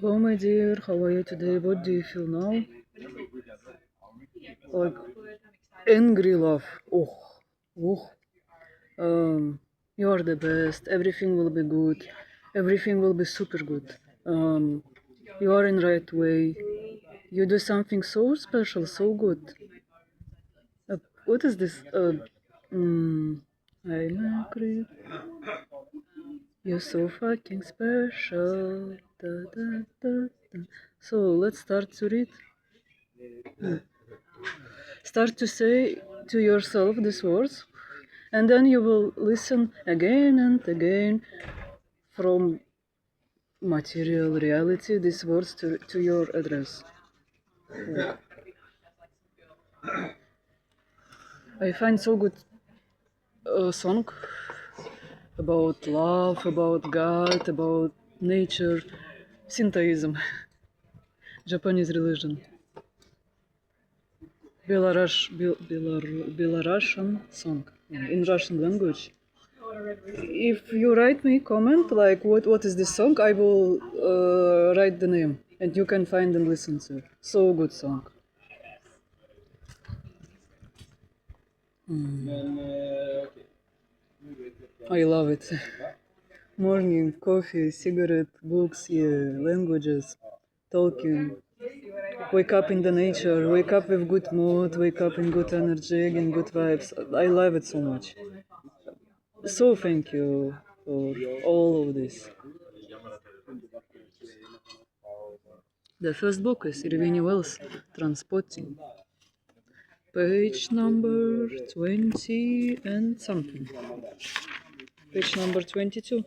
Hello, my dear. How are you today? What do you feel now? Like angry love. Oh, oh. You are the best. Everything will be good. Everything will be super good. You are in right way. You do something so special, so good. What is this? I'm a creep. You're so fucking special. Da, da, da, da. So let's start to read. Start to say to yourself these words, and then you will listen again and again from material reality these words to your address. I find so good song about love, about God, about nature, Shintoism, Japanese religion, Belarusian song in Russian language. If you write me comment like what is this song, I will write the name and you can find and listen to. So good song. I love it. Morning, coffee, cigarette, books, yeah, languages, talking. Wake up in the nature, wake up with good mood, wake up in good energy and good vibes. I love it so much. So thank you for all of this. The first book is Irving Wells, Transporting. Page number 20 and something. Page number 22.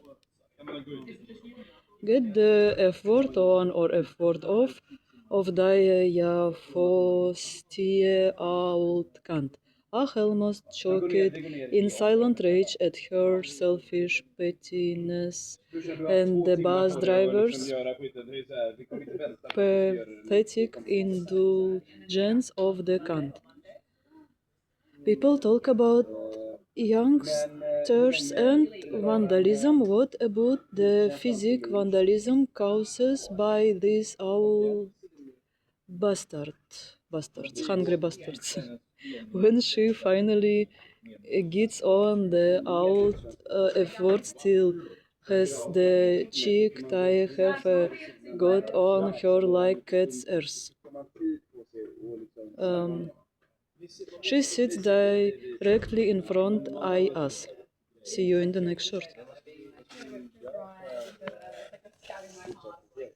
Get the F word on or F word off of die ja fostie out kant. Ach almost choked in silent rage at her selfish pettiness and the bus driver's pathetic indulgence of the cunt. People talk about youngsters and vandalism. What about the physical vandalism caused by these old bastards, hungry bastards? When she finally gets on the out effort still has the cheek tie have got on her like cat's ears. She sits directly in front of us. See you in the next short.